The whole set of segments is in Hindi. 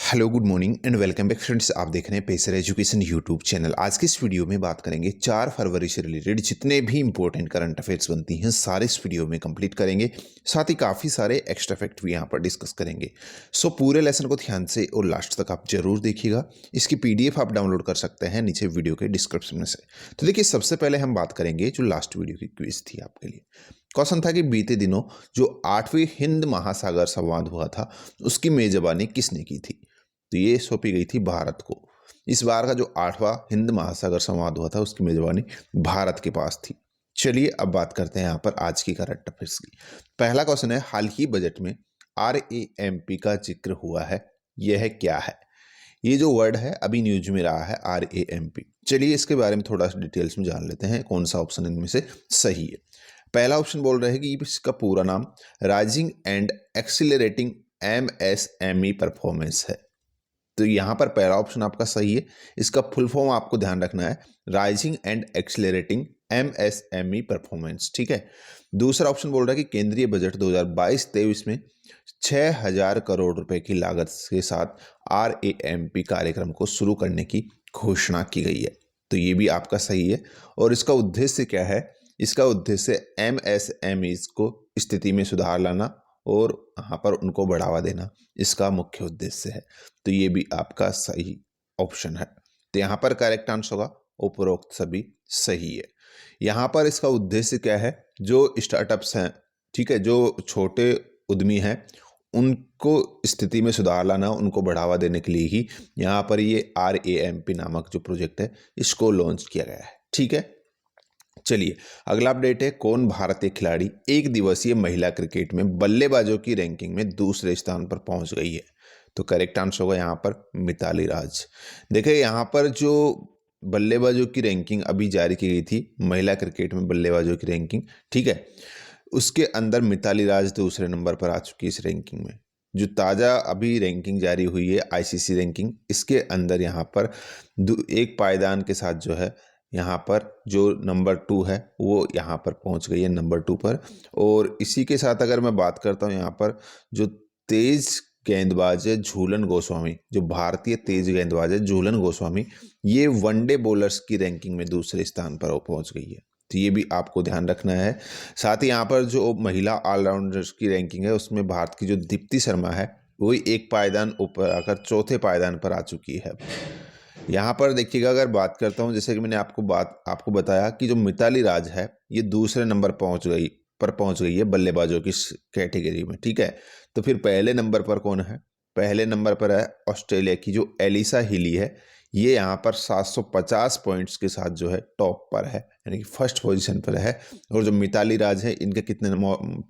Hello good morning and welcome back friends. आप देख रहे हैं पेसर एजुकेशन यूट्यूब चैनल। आज की इस वीडियो में बात करेंगे 4 फरवरी से रिलेटेड जितने भी इंपॉर्टेंट करंट अफेयर्स बनती हैं सारे इस वीडियो में कंप्लीट करेंगे। साथ ही काफ़ी सारे एक्स्ट्रा फैक्ट भी यहाँ पर डिस्कस करेंगे। सो पूरे लेसन को ध्यान से और लास्ट तक आप जरूर देखिएगा। इसकी PDF आप डाउनलोड कर सकते हैं नीचे वीडियो के डिस्क्रिप्शन में से। तो देखिए, सबसे पहले हम बात करेंगे जो लास्ट वीडियो की क्विज थी आपके लिए। क्वेश्चन था कि बीते दिनों जो 8वीं हिंद महासागर संवाद हुआ था उसकी मेजबानी किसने की थी। तो ये सौंपी गई थी भारत को। इस बार का जो 8वां हिंद महासागर संवाद हुआ था उसकी मेजबानी भारत के पास थी। चलिए अब बात करते हैं यहाँ पर आज की करंट अफेयर्स की। पहला क्वेश्चन है, हाल ही बजट में RAMP का जिक्र हुआ है, यह क्या है। ये जो वर्ड है अभी न्यूज में रहा है RAMP। चलिए इसके बारे में थोड़ा सा डिटेल्स में जान लेते हैं कौन सा ऑप्शन इनमें से सही है। पहला ऑप्शन बोल रहे हैं कि इसका पूरा नाम rising and accelerating MSME performance है। तो यहाँ पर पहला ऑप्शन आपका सही है। इसका फुल फॉर्म आपको ध्यान रखना है, rising and accelerating MSME performance. ठीक है। दूसरा ऑप्शन बोल रहा है कि केंद्रीय बजट 2022-23 में 6,000 करोड़ रुपए की लागत के साथ RAMP कार्यक्रम को शुरू करने की घोषणा की गई है। तो ये भी आपका सही है। और इसका उद्देश्य क्या है? इसका उद्देश्य MSMEs को स्थिति में सुधार लाना और यहाँ पर उनको बढ़ावा देना इसका मुख्य उद्देश्य है। तो ये भी आपका सही ऑप्शन है। तो यहाँ पर करेक्ट आंसर होगा उपरोक्त सभी सही है। यहाँ पर इसका उद्देश्य क्या है? जो स्टार्टअप्स हैं, ठीक है, जो छोटे उद्यमी हैं, उनको स्थिति में सुधार लाना, उनको बढ़ावा देने के लिए ही यहाँ पर ये RAMP नामक जो प्रोजेक्ट है इसको लॉन्च किया गया है। ठीक है। चलिए अगला अपडेट है, कौन भारतीय खिलाड़ी एक दिवसीय महिला क्रिकेट में बल्लेबाजों की रैंकिंग में दूसरे स्थान पर पहुंच गई है। तो करेक्ट आंसर होगा यहाँ पर मिताली राज। देखिए यहाँ पर जो बल्लेबाजों की रैंकिंग अभी जारी की गई थी, महिला क्रिकेट में बल्लेबाजों की रैंकिंग, ठीक है, उसके अंदर मिताली राज दूसरे नंबर पर आ चुकी है इस रैंकिंग में। जो ताज़ा अभी रैंकिंग जारी हुई है ICC रैंकिंग, इसके अंदर यहाँ पर एक पायदान के साथ जो है यहाँ पर जो नंबर 2 है वो यहाँ पर पहुँच गई है नंबर 2 पर। और इसी के साथ अगर मैं बात करता हूँ, यहाँ पर जो तेज गेंदबाज है झूलन गोस्वामी, जो भारतीय तेज गेंदबाज है झूलन गोस्वामी, ये वनडे बॉलर्स की रैंकिंग में दूसरे स्थान पर वो पहुँच गई है। तो ये भी आपको ध्यान रखना है। साथ ही यहाँ पर जो महिला ऑलराउंडर्स की रैंकिंग है उसमें भारत की जो दीप्ति शर्मा है वही एक पायदान ऊपर आकर चौथे पायदान पर आ चुकी है। यहाँ पर देखिएगा, अगर बात करता हूँ, जैसे कि मैंने आपको बताया कि जो मिताली राज है ये दूसरे नंबर पहुंच गई है बल्लेबाजों की कैटेगरी में। ठीक है। तो फिर पहले नंबर पर कौन है? पहले नंबर पर है ऑस्ट्रेलिया की जो एलिसा हिली है। ये यहाँ पर 750 पॉइंट्स के साथ जो है टॉप पर है, यानी कि फर्स्ट पोजीशन पर है। और जो मिताली राज है इनके कितने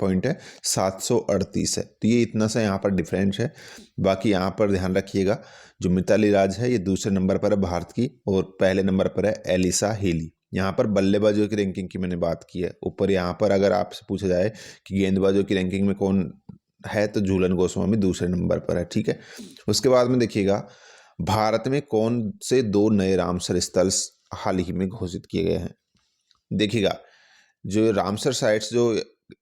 पॉइंट है? 738 है। तो ये इतना सा यहाँ पर डिफरेंस है। बाकी यहाँ पर ध्यान रखिएगा, जो मिताली राज है ये दूसरे नंबर पर है भारत की, और पहले नंबर पर है एलिसा हिली। यहाँ पर बल्लेबाजों की रैंकिंग की मैंने बात की है ऊपर। यहाँ पर अगर आपसे पूछा जाए कि गेंदबाजों की रैंकिंग में कौन है, तो झूलन गोस्वामी दूसरे नंबर पर है। ठीक है। उसके बाद में देखिएगा, भारत में कौन से 2 नए रामसर स्थल हाल ही में घोषित किए गए हैं। देखिएगा, जो रामसर साइट्स जो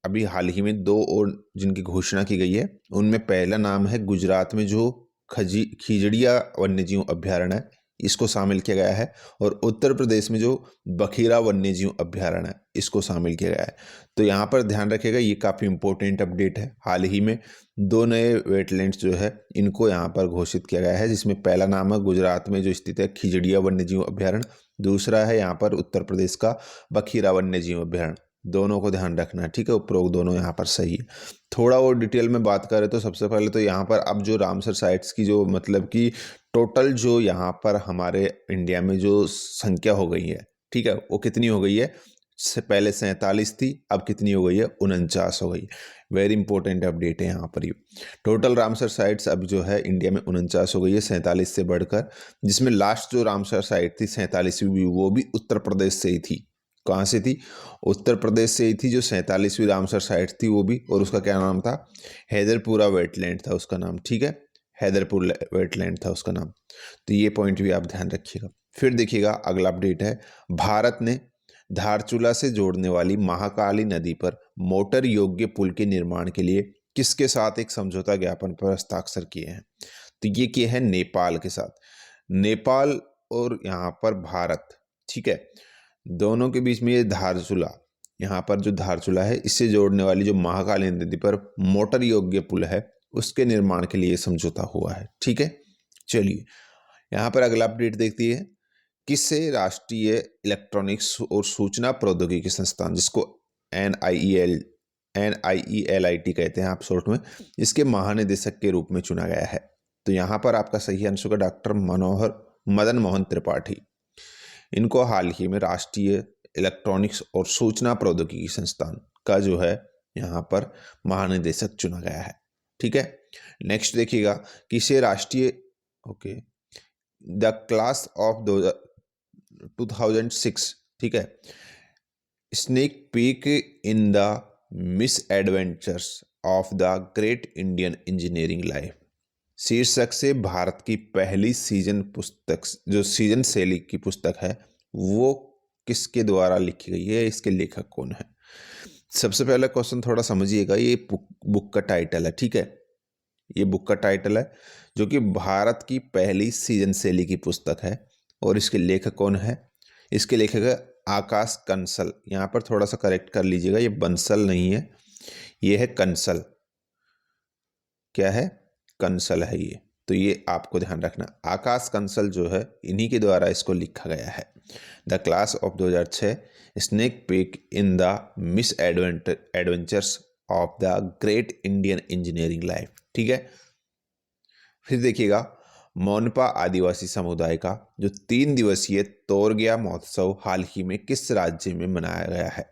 अभी हाल ही में 2 और जिनकी घोषणा की गई है, उनमें पहला नाम है गुजरात में जो खिजड़िया वन्यजीव अभ्यारण्य है, इसको शामिल किया गया है। और उत्तर प्रदेश में जो बखीरा वन्यजीव अभ्यारण्य है इसको शामिल किया गया है। तो यहाँ पर ध्यान रखिएगा, ये काफ़ी इंपॉर्टेंट अपडेट है। हाल ही में 2 नए वेटलैंड्स जो है इनको यहाँ पर घोषित किया गया है, जिसमें पहला नाम है गुजरात में जो स्थित है खिजड़िया वन्यजीव अभ्यारण्य, दूसरा है यहाँ पर उत्तर प्रदेश का बखीरा वन्यजीव अभ्यारण्य। दोनों को ध्यान रखना है। ठीक है। उपरोक्त दोनों यहाँ पर सही है। थोड़ा और डिटेल में बात करें तो सबसे पहले तो यहाँ पर अब जो रामसर साइट्स की जो मतलब कि टोटल जो यहाँ पर हमारे इंडिया में जो संख्या हो गई है, ठीक है, वो कितनी हो गई है? से पहले 47 थी, अब कितनी हो गई है? 49 हो गई। वेरी इंपॉर्टेंट अपडेट है यहाँ पर। ये टोटल रामसर साइट्स अब जो है इंडिया में 49 हो गई है, 47 से बढ़कर, जिसमें लास्ट जो रामसर साइट थी 47वीं, वो भी उत्तर प्रदेश से ही थी। कहाँ से थी? उत्तर प्रदेश से ही थी जो 47वीं रामसर साइट थी वो भी। और उसका क्या नाम था? हैदरपुरा वेटलैंड था उसका नाम। ठीक है। हैदरपुर वेटलैंड था उसका नाम। तो ये पॉइंट भी आप ध्यान रखिएगा। फिर देखिएगा, अगला अपडेट है, भारत ने धारचूला से जोड़ने वाली महाकाली नदी पर मोटर योग्य पुल के निर्माण के लिए किसके साथ एक समझौता ज्ञापन पर हस्ताक्षर किए हैं। तो ये किए हैं नेपाल के साथ। नेपाल और यहाँ पर भारत, ठीक है, दोनों के बीच में ये धारचूला, यहाँ पर जो धारचूला है इससे जोड़ने वाली जो महाकाली नदी पर मोटर योग्य पुल है उसके निर्माण के लिए समझौता हुआ है, ठीक है। चलिए यहाँ पर अगला अपडेट देखती है, किससे राष्ट्रीय इलेक्ट्रॉनिक्स और सूचना प्रौद्योगिकी संस्थान, जिसको NIELIT कहते हैं आप शॉर्ट में, इसके महानिदेशक के रूप में चुना गया है। तो यहाँ पर आपका सही आंसर होगा डॉक्टर मदन मोहन त्रिपाठी। इनको हाल ही में राष्ट्रीय इलेक्ट्रॉनिक्स और सूचना प्रौद्योगिकी संस्थान का जो है यहाँ पर महानिदेशक चुना गया है, ठीक है। नेक्स्ट देखिएगा, किसे राष्ट्रीय द क्लास ऑफ 2006, ठीक है, snake peak in the miss adventures of the great Indian engineering life शीर्षक से भारत की पहली सीजन पुस्तक, जो सीजन शैली की पुस्तक है, वो किसके द्वारा लिखी गई है, इसके लेखक कौन है। सबसे पहला क्वेश्चन थोड़ा समझिएगा, ये बुक का टाइटल है, ठीक है, ये बुक का टाइटल है जो कि भारत की पहली सीजन शैली की पुस्तक है। और इसके लेखक कौन है, इसके लेखक है आकाश कंसल। यहाँ पर थोड़ा सा करेक्ट कर लीजिएगा, ये बंसल नहीं है, ये है कंसल। क्या है, कंसल है ये, तो ये आपको ध्यान रखना। आकाश कंसल जो है इन्हीं के द्वारा इसको लिखा गया है। The class of 2006 snake peak in the miss adventures of the great Indian engineering life, ठीक है। फिर देखिएगा, मोनपा आदिवासी समुदाय का जो 3 दिवसीय तोरगिया महोत्सव हाल ही में किस राज्य में मनाया गया है।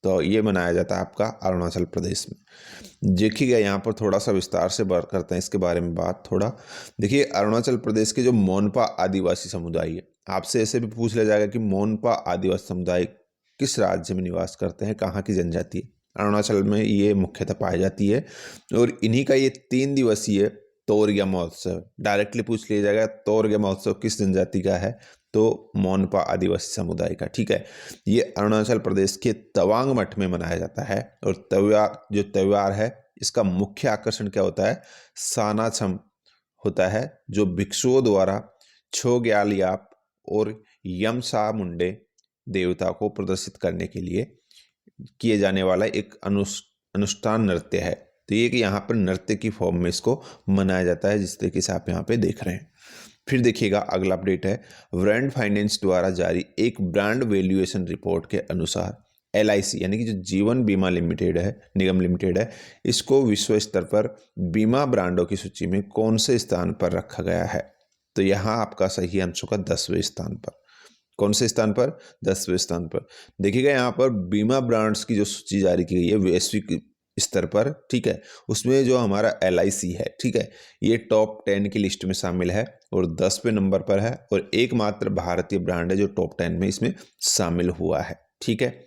तो ये मनाया जाता है आपका अरुणाचल प्रदेश में। देखिएगा यहाँ पर थोड़ा सा विस्तार से बात करते हैं इसके बारे में बात थोड़ा। देखिए अरुणाचल प्रदेश के जो मोनपा आदिवासी समुदाय है, आपसे ऐसे भी पूछ लिया जाएगा कि मोनपा आदिवासी समुदाय किस राज्य में निवास करते हैं, कहाँ की जनजाति है। अरुणाचल में ये मुख्यतः पाई जाती है और इन्हीं का ये 3 दिवसीय तोरगिया महोत्सव, डायरेक्टली पूछ लिया जाएगा तोरगिया महोत्सव किस जनजाति का है, तो मोनपा आदिवासी समुदाय का, ठीक है। ये अरुणाचल प्रदेश के तवांग मठ में मनाया जाता है। और त्योहार है, इसका मुख्य आकर्षण क्या होता है, सानाछम होता है, जो भिक्षुओं द्वारा छोग्यालियाप और यमसा मुंडे देवता को प्रदर्शित करने के लिए किए जाने वाला एक अनुष्ठान नृत्य है। तो ये कि यहाँ पर नृत्य की फॉर्म में इसको मनाया जाता है, जिस तरीके से आप यहाँ पे देख रहे हैं। फिर देखिएगा अगला अपडेट है, ब्रांड फाइनेंस द्वारा जारी एक ब्रांड वैल्यूएशन रिपोर्ट के अनुसार LIC यानी कि जो जीवन बीमा लिमिटेड है, निगम लिमिटेड है, इसको विश्व स्तर पर बीमा ब्रांडों की सूची में कौन से स्थान पर रखा गया है। तो यहाँ आपका सही आंसर होगा 10वें स्थान पर। कौन से स्थान पर, 10वें स्थान पर। देखिएगा यहाँ पर बीमा ब्रांड्स की जो सूची जारी की गई है वैश्विक स्तर पर, ठीक है, उसमें जो हमारा LIC है, ठीक है, ये टॉप 10 की लिस्ट में शामिल है और 10वें नंबर पर है। और एकमात्र भारतीय ब्रांड है जो टॉप 10 में इसमें शामिल हुआ है, ठीक है।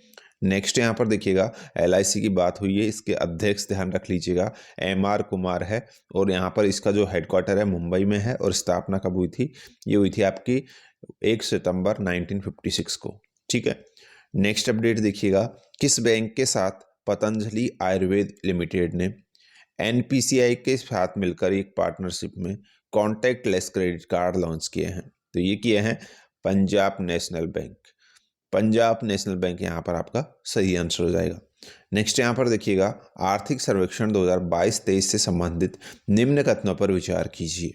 नेक्स्ट यहाँ पर देखिएगा LIC की बात हुई है, इसके अध्यक्ष ध्यान रख लीजिएगा MR कुमार है और यहाँ पर इसका जो हेडक्वार्टर है मुंबई में है। और स्थापना कब हुई थी, ये हुई थी आपकी 1 सितंबर 1956 को, ठीक है। नेक्स्ट अपडेट देखिएगा, किस बैंक के साथ पतंजलि आयुर्वेद लिमिटेड ने NPCI के साथ मिलकर एक पार्टनरशिप में contact less credit card launch किए हैं। तो ये किए हैं Punjab national bank. Punjab national bank यहाँ पर आपका सही आंसर हो जाएगा। नेक्स्ट यहाँ पर देखिएगा, आर्थिक सर्वेक्षण 2022-23 से संबंधित निम्न कथनों पर विचार कीजिए।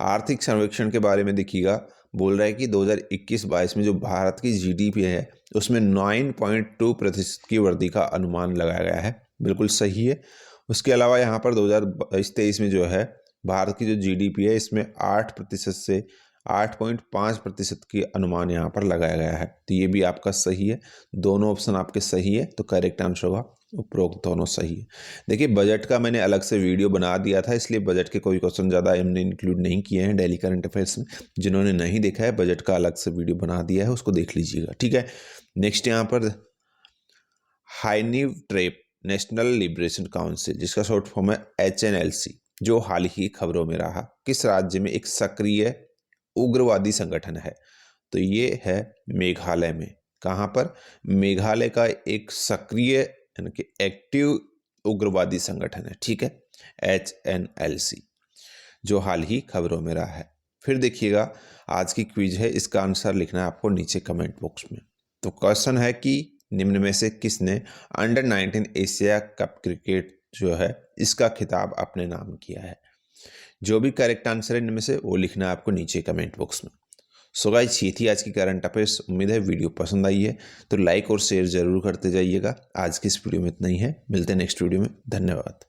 आर्थिक सर्वेक्षण के बारे में देखिएगा, बोल रहा है कि 2021-22 में जो भारत की GDP है उसमें 9.2% की वृद्धि का अनुमान लगाया गया है, बिल्कुल सही है। उसके अलावा यहाँ पर 2022-23 में जो है भारत की जो GDP है इसमें 8% से 8.5% की अनुमान यहाँ पर लगाया गया है। तो ये भी आपका सही है, दोनों ऑप्शन आपके सही है, तो करेक्ट आंसर होगा उपरोक्त दोनों सही है। देखिए बजट का मैंने अलग से वीडियो बना दिया था, इसलिए बजट के कोई क्वेश्चन ज़्यादा हमने इंक्लूड नहीं किए हैं डेली करंट अफेयर्स में। जिन्होंने नहीं देखा है बजट का अलग से वीडियो बना दिया है, उसको देख लीजिएगा, ठीक है। नेक्स्ट यहाँ पर हाईनीव ट्रेप नेशनल लिबरेशन काउंसिल, जिसका शॉर्ट फॉर्म है HNLC, जो हाल ही खबरों में रहा, किस राज्य में एक सक्रिय उग्रवादी संगठन है। तो ये है मेघालय में। कहाँ पर, मेघालय का एक सक्रिय यानी कि एक्टिव उग्रवादी संगठन है, ठीक है, HNLC। जो हाल ही खबरों में रहा है। फिर देखिएगा आज की क्विज है, इसका आंसर लिखना है आपको नीचे कमेंट बॉक्स में। तो क्वेश्चन है कि निम्न में से किसने अंडर 19 एशिया कप क्रिकेट जो है इसका खिताब अपने नाम किया है। जो भी करेक्ट आंसर है इनमें से वो लिखना है आपको नीचे कमेंट बॉक्स में। सो गाइस ये थी आज की करंट अफेयर्स। उम्मीद है वीडियो पसंद आई है, तो लाइक और शेयर जरूर करते जाइएगा। आज की इस वीडियो में इतना ही है, मिलते हैं नेक्स्ट वीडियो में। धन्यवाद।